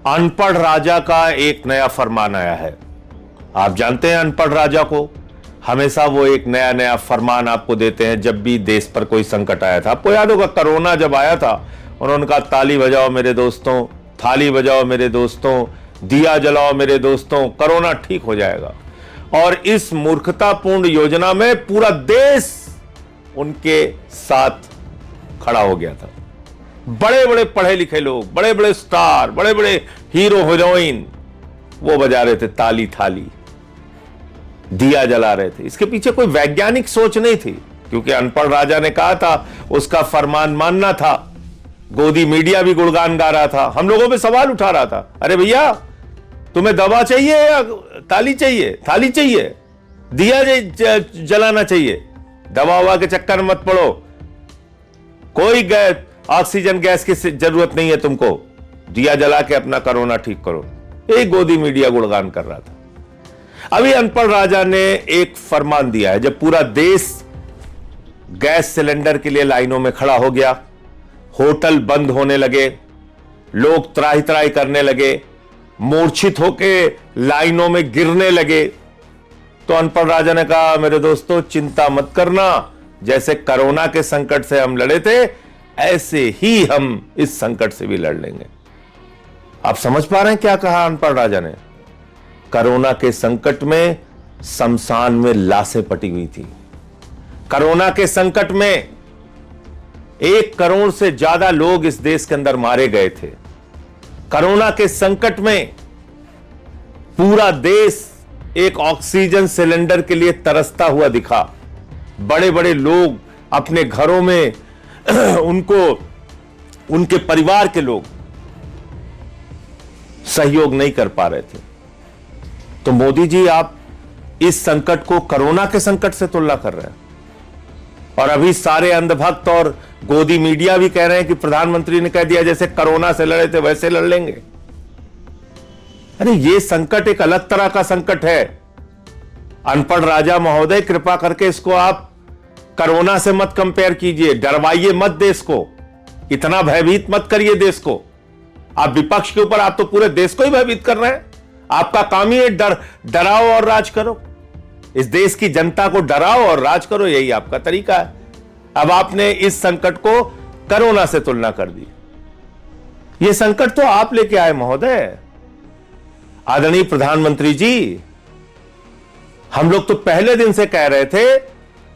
अनपढ़ राजा का एक नया फरमान आया है। आप जानते हैं अनपढ़ राजा को, हमेशा वो एक नया नया फरमान आपको देते हैं जब भी देश पर कोई संकट आया था। आपको याद होगा कोरोना जब आया था, उन्होंने कहा ताली बजाओ मेरे दोस्तों, थाली बजाओ मेरे दोस्तों, दिया जलाओ मेरे दोस्तों, कोरोना ठीक हो जाएगा। और इस मूर्खतापूर्ण योजना में पूरा देश उनके साथ खड़ा हो गया था। बड़े बड़े पढ़े लिखे लोग, बड़े बड़े स्टार, बड़े बड़े हीरो हीरोइन वो बजा रहे थे ताली थाली, दिया जला रहे थे। इसके पीछे कोई वैज्ञानिक सोच नहीं थी, क्योंकि अनपढ़ राजा ने कहा था, उसका फरमान मानना था। गोदी मीडिया भी गुणगान गा रहा था, हम लोगों पे सवाल उठा रहा था, अरे भैया तुम्हें दवा चाहिए या ताली चाहिए, थाली चाहिए, दिया जलाना चाहिए, दवा ववा के चक्कर में मत पड़ो, कोई ऑक्सीजन गैस की जरूरत नहीं है तुमको, दिया जला के अपना कोरोना ठीक करो। एक गोदी मीडिया गुणगान कर रहा था। अभी अनपढ़ राजा ने एक फरमान दिया है, जब पूरा देश गैस सिलेंडर के लिए लाइनों में खड़ा हो गया, होटल बंद होने लगे, लोग त्राही त्राही करने लगे, मूर्छित होके लाइनों में गिरने लगे, तो अनपढ़ राजा ने कहा मेरे दोस्तों चिंता मत करना, जैसे कोरोना के संकट से हम लड़े थे ऐसे ही हम इस संकट से भी लड़ लेंगे। आप समझ पा रहे हैं क्या कहा अनपढ़ राजा ने? कोरोना के संकट में शमशान में लाशें पटी हुई थी। कोरोना के संकट में 1 करोड़ से ज्यादा लोग इस देश के अंदर मारे गए थे। कोरोना के संकट में पूरा देश एक ऑक्सीजन सिलेंडर के लिए तरसता हुआ दिखा। बड़े बड़े लोग अपने घरों में उनके परिवार के लोग सहयोग नहीं कर पा रहे थे। तो मोदी जी आप इस संकट को कोरोना के संकट से तुलना कर रहे हैं, और अभी सारे अंधभक्त और गोदी मीडिया भी कह रहे हैं कि प्रधानमंत्री ने कह दिया जैसे कोरोना से लड़े थे वैसे लड़ लेंगे। अरे ये संकट एक अलग तरह का संकट है। अनपढ़ राजा महोदय कृपा करके इसको आप कोरोना से मत कंपेयर कीजिए, डरवाइए मत देश को, इतना भयभीत मत करिए देश को। आप विपक्ष के ऊपर, आप तो पूरे देश को ही भयभीत कर रहे हैं। आपका काम ही है डराओ और राज करो, इस देश की जनता को डराओ और राज करो, यही आपका तरीका है। अब आपने इस संकट को कोरोना से तुलना कर दी। यह संकट तो आप लेके आए महोदय। आदरणीय प्रधानमंत्री जी, हम लोग तो पहले दिन से कह रहे थे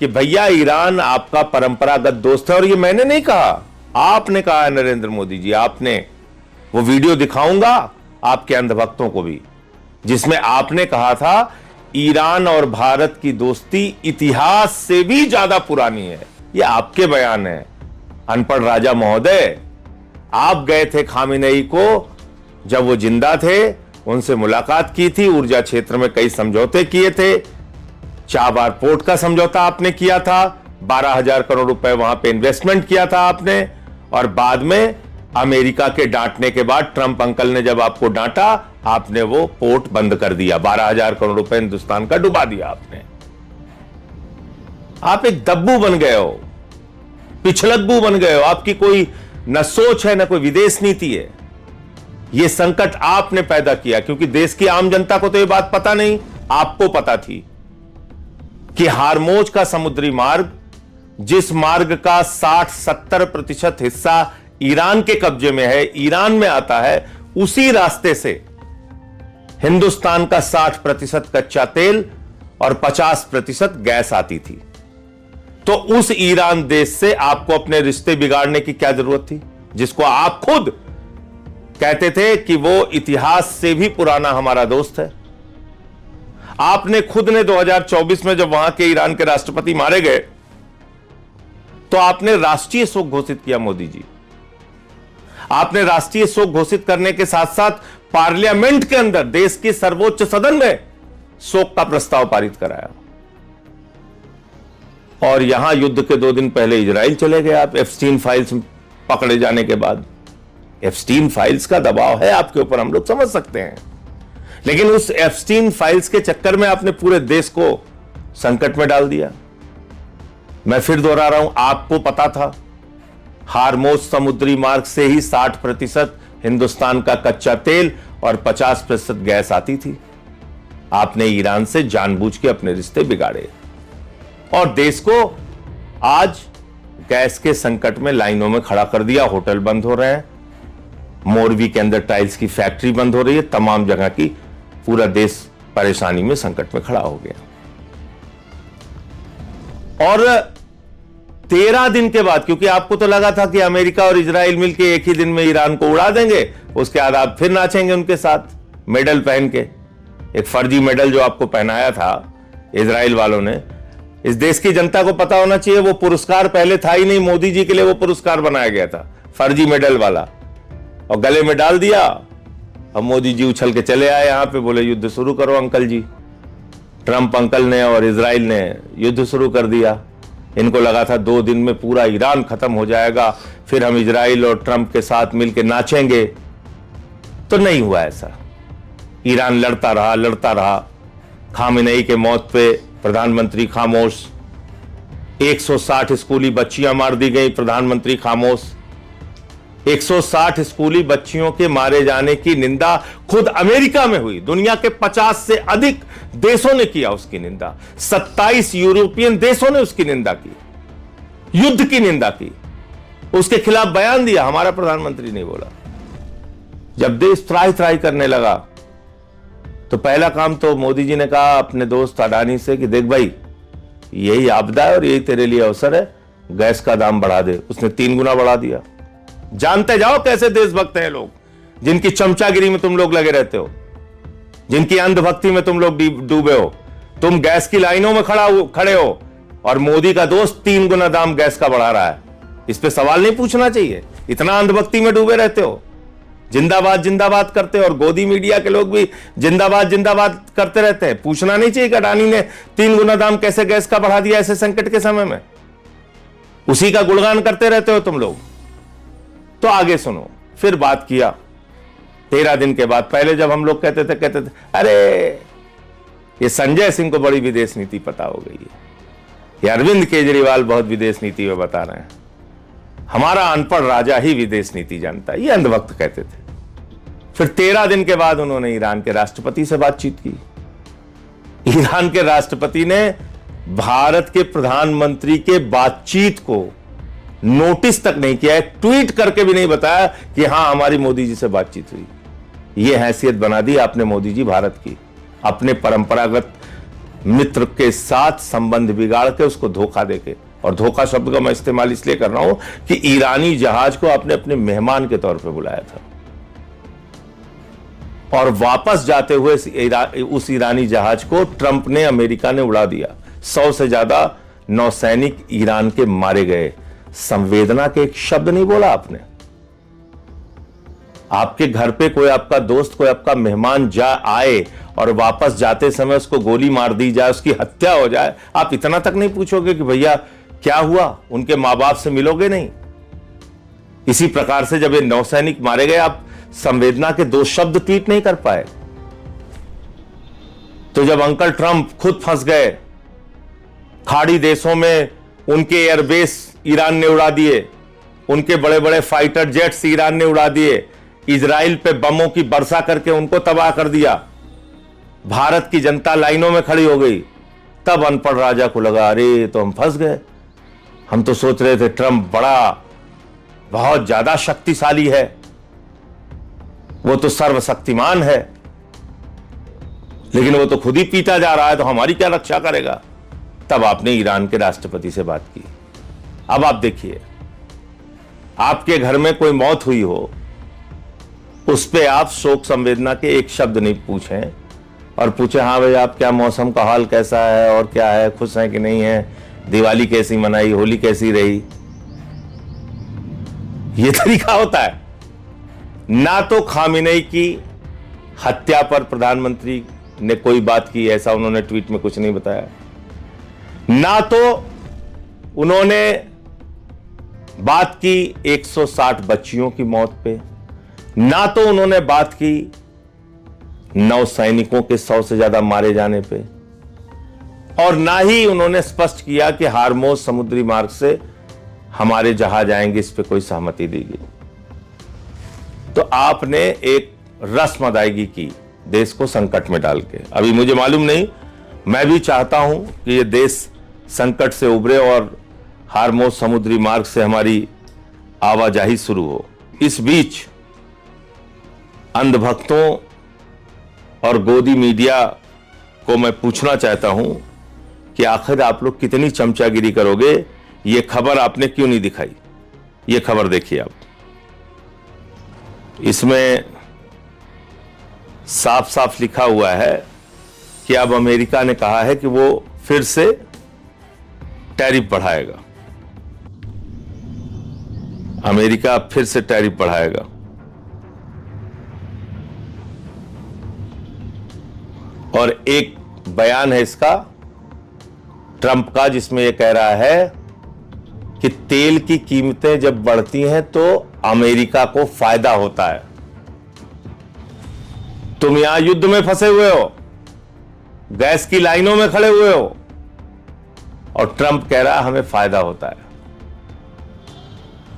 कि भैया ईरान आपका परंपरागत दोस्त है, और ये मैंने नहीं कहा, आपने कहा है नरेंद्र मोदी जी, आपने। वो वीडियो दिखाऊंगा आपके अंधभक्तों को भी, जिसमें आपने कहा था ईरान और भारत की दोस्ती इतिहास से भी ज्यादा पुरानी है। ये आपके बयान है अनपढ़ राजा महोदय। आप गए थे खामेनेई को, जब वो जिंदा थे, उनसे मुलाकात की थी, ऊर्जा क्षेत्र में कई समझौते किए थे। चाबार पोर्ट का समझौता आपने किया था, 12,000 करोड़ रुपए वहां पे इन्वेस्टमेंट किया था आपने, और बाद में अमेरिका के डांटने के बाद, ट्रंप अंकल ने जब आपको डांटा, आपने वो पोर्ट बंद कर दिया, 12,000 करोड़ रुपए हिंदुस्तान का डुबा दिया आपने। आप एक दब्बू बन गए हो, पिछलग्गू बन गए हो। आपकी कोई न सोच है न कोई विदेश नीति है। यह संकट आपने पैदा किया, क्योंकि देश की आम जनता को तो यह बात पता नहीं, आपको पता थी कि हार्मोज का समुद्री मार्ग, जिस मार्ग का 60-70% हिस्सा ईरान के कब्जे में है, ईरान में आता है, उसी रास्ते से हिंदुस्तान का 60% कच्चा तेल और 50% गैस आती थी। तो उस ईरान देश से आपको अपने रिश्ते बिगाड़ने की क्या जरूरत थी, जिसको आप खुद कहते थे कि वो इतिहास से भी पुराना हमारा दोस्त है। आपने खुद ने 2024 में जब वहां के ईरान के राष्ट्रपति मारे गए, तो आपने राष्ट्रीय शोक घोषित किया। मोदी जी, आपने राष्ट्रीय शोक घोषित करने के साथ साथ पार्लियामेंट के अंदर, देश के सर्वोच्च सदन में शोक का प्रस्ताव पारित कराया। और यहां युद्ध के 2 दिन पहले इजराइल चले गए आप, एप्स्टीन फाइल्स पकड़े जाने के बाद। एप्स्टीन फाइल्स का दबाव है आपके ऊपर, हम लोग समझ सकते हैं, लेकिन उस एप्स्टीन फाइल्स के चक्कर में आपने पूरे देश को संकट में डाल दिया। मैं फिर दोहरा रहा हूं, आपको पता था हार्मोज समुद्री मार्ग से ही 60% हिंदुस्तान का कच्चा तेल और 50% गैस आती थी। आपने ईरान से जानबूझ के अपने रिश्ते बिगाड़े और देश को आज गैस के संकट में लाइनों में खड़ा कर दिया। होटल बंद हो रहे हैं, मोरवी के अंदर टाइल्स की फैक्ट्री बंद हो रही है, तमाम जगह की पूरा देश परेशानी में, संकट में खड़ा हो गया। और 13 दिन के बाद, क्योंकि आपको तो लगा था कि अमेरिका और इजराइल मिलकर एक ही दिन में ईरान को उड़ा देंगे, उसके बाद आप फिर नाचेंगे उनके साथ मेडल पहन के। एक फर्जी मेडल जो आपको पहनाया था इजराइल वालों ने, इस देश की जनता को पता होना चाहिए वो पुरस्कार पहले था ही नहीं, मोदी जी के लिए वो पुरस्कार बनाया गया था, फर्जी मेडल वाला, और गले में डाल दिया। अब मोदी जी उछल के चले आए यहां पे, बोले युद्ध शुरू करो अंकल जी। ट्रंप अंकल ने और इजराइल ने युद्ध शुरू कर दिया। इनको लगा था 2 दिन में पूरा ईरान खत्म हो जाएगा, फिर हम इजराइल और ट्रंप के साथ मिलकर नाचेंगे। तो नहीं हुआ ऐसा। ईरान लड़ता रहा। खामेनेई के मौत पे प्रधानमंत्री खामोश। 160 स्कूली बच्चियां मार दी गई, प्रधानमंत्री खामोश। 160 स्कूली बच्चियों के मारे जाने की निंदा खुद अमेरिका में हुई। दुनिया के 50 से अधिक देशों ने किया उसकी निंदा। 27 यूरोपियन देशों ने उसकी निंदा की, युद्ध की निंदा की, उसके खिलाफ बयान दिया। हमारा प्रधानमंत्री नहीं बोला। जब देश त्राही करने लगा तो पहला काम तो मोदी जी ने कहा अपने दोस्त अडानी से कि देख भाई, यही आपदा है और यही तेरे लिए अवसर है, गैस का दाम बढ़ा दे। उसने 3 गुना बढ़ा दिया। जानते जाओ कैसे देशभक्त हैं लोग, जिनकी चमचागिरी में तुम लोग लगे रहते हो, जिनकी अंधभक्ति में तुम लोग डूबे हो। तुम गैस की लाइनों में खड़े हो और मोदी का दोस्त 3 गुना दाम गैस का बढ़ा रहा है। इस पे सवाल नहीं पूछना चाहिए? इतना अंधभक्ति में डूबे रहते हो, जिंदाबाद जिंदाबाद करते हो, और गोदी मीडिया के लोग भी जिंदाबाद जिंदाबाद करते रहते हैं। पूछना नहीं चाहिए कि अडानी ने 3 गुना दाम कैसे गैस का बढ़ा दिया ऐसे संकट के समय में? उसी का गुणगान करते रहते हो तुम लोग। तो आगे सुनो, फिर बात किया 13 दिन के बाद। पहले जब हम लोग कहते थे अरे ये संजय सिंह को बड़ी विदेश नीति पता हो गई है, ये अरविंद केजरीवाल बहुत विदेश नीति में बता रहे हैं, हमारा अनपढ़ राजा ही विदेश नीति जानता है, ये अंधभक्त कहते थे। फिर 13 दिन के बाद उन्होंने ईरान के राष्ट्रपति से बातचीत की। ईरान के राष्ट्रपति ने भारत के प्रधानमंत्री के बातचीत को नोटिस तक नहीं किया, एक ट्वीट करके भी नहीं बताया कि हां हमारी मोदी जी से बातचीत हुई। यह हैसियत बना दी आपने मोदी जी भारत की, अपने परंपरागत मित्र के साथ संबंध बिगाड़ के उसको धोखा देके। और धोखा शब्द का मैं इस्तेमाल इसलिए कर रहा हूं कि ईरानी जहाज को आपने अपने मेहमान के तौर पे बुलाया था, और वापस जाते हुए उस ईरानी जहाज को ट्रंप ने, अमेरिका ने उड़ा दिया। 100 से ज्यादा नौसैनिक ईरान के मारे गए। संवेदना के एक शब्द नहीं बोला आपने। आपके घर पे कोई आपका दोस्त, कोई आपका मेहमान आए और वापस जाते समय उसको गोली मार दी जाए, उसकी हत्या हो जाए, आप इतना तक नहीं पूछोगे कि भैया क्या हुआ? उनके मां बाप से मिलोगे नहीं? इसी प्रकार से जब ये नौसैनिक मारे गए, आप संवेदना के 2 शब्द ट्वीट नहीं कर पाए। तो जब अंकल ट्रंप खुद फंस गए, खाड़ी देशों में उनके एयरबेस ईरान ने उड़ा दिए, उनके बड़े बड़े फाइटर जेट्स ईरान ने उड़ा दिए, इजराइल पे बमों की वर्षा करके उनको तबाह कर दिया, भारत की जनता लाइनों में खड़ी हो गई। तब अनपढ़ राजा को लगा अरे तो हम फंस गए। हम तो सोच रहे थे ट्रंप बहुत ज्यादा शक्तिशाली है, वो तो सर्वशक्तिमान है, लेकिन वो तो खुद ही पीटा जा रहा है, तो हमारी क्या रक्षा करेगा? तब आपने ईरान के राष्ट्रपति से बात की। अब आप देखिए, आपके घर में कोई मौत हुई हो, उस पे आप शोक संवेदना के एक शब्द नहीं पूछें और पूछे हाँ भाई आप क्या, मौसम का हाल कैसा है और क्या है, खुश हैं कि नहीं है, दिवाली कैसी मनाई, होली कैसी रही। ये तरीका होता है। ना तो खामेनेई की हत्या पर प्रधानमंत्री ने कोई बात की, ऐसा उन्होंने ट्वीट में कुछ नहीं बताया। ना तो उन्होंने बात की 160 बच्चियों की मौत पे, ना तो उन्होंने बात की नौसैनिकों के 100 से ज्यादा मारे जाने पे, और ना ही उन्होंने स्पष्ट किया कि हार्मोज समुद्री मार्ग से हमारे जहाज आएंगे, इस पे कोई सहमति दी गई। तो आपने एक रस्म अदायगी की देश को संकट में डाल के। अभी मुझे मालूम नहीं, मैं भी चाहता हूं कि ये देश संकट से उभरे और हार्मोज समुद्री मार्ग से हमारी आवाजाही शुरू हो। इस बीच अंधभक्तों और गोदी मीडिया को मैं पूछना चाहता हूं कि आखिर आप लोग कितनी चमचागिरी करोगे? ये खबर आपने क्यों नहीं दिखाई? ये खबर देखिए आप, इसमें साफ साफ लिखा हुआ है कि अब अमेरिका ने कहा है कि वो फिर से टैरिफ बढ़ाएगा। अमेरिका फिर से टैरिफ बढ़ाएगा। और एक बयान है इसका ट्रंप का, जिसमें यह कह रहा है कि तेल की कीमतें जब बढ़ती हैं तो अमेरिका को फायदा होता है। तुम यहां युद्ध में फंसे हुए हो, गैस की लाइनों में खड़े हुए हो, और ट्रंप कह रहा है हमें फायदा होता है।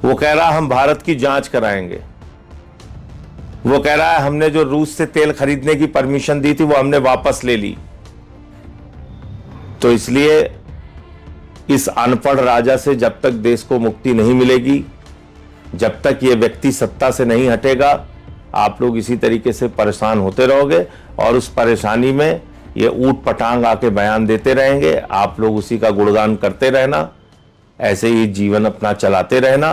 वो कह रहा है हम भारत की जांच कराएंगे। वो कह रहा है हमने जो रूस से तेल खरीदने की परमिशन दी थी वो हमने वापस ले ली। तो इसलिए इस अनपढ़ राजा से जब तक देश को मुक्ति नहीं मिलेगी, जब तक ये व्यक्ति सत्ता से नहीं हटेगा, आप लोग इसी तरीके से परेशान होते रहोगे और उस परेशानी में ये ऊट पटांग आके बयान देते रहेंगे। आप लोग उसी का गुणगान करते रहना, ऐसे ही जीवन अपना चलाते रहना।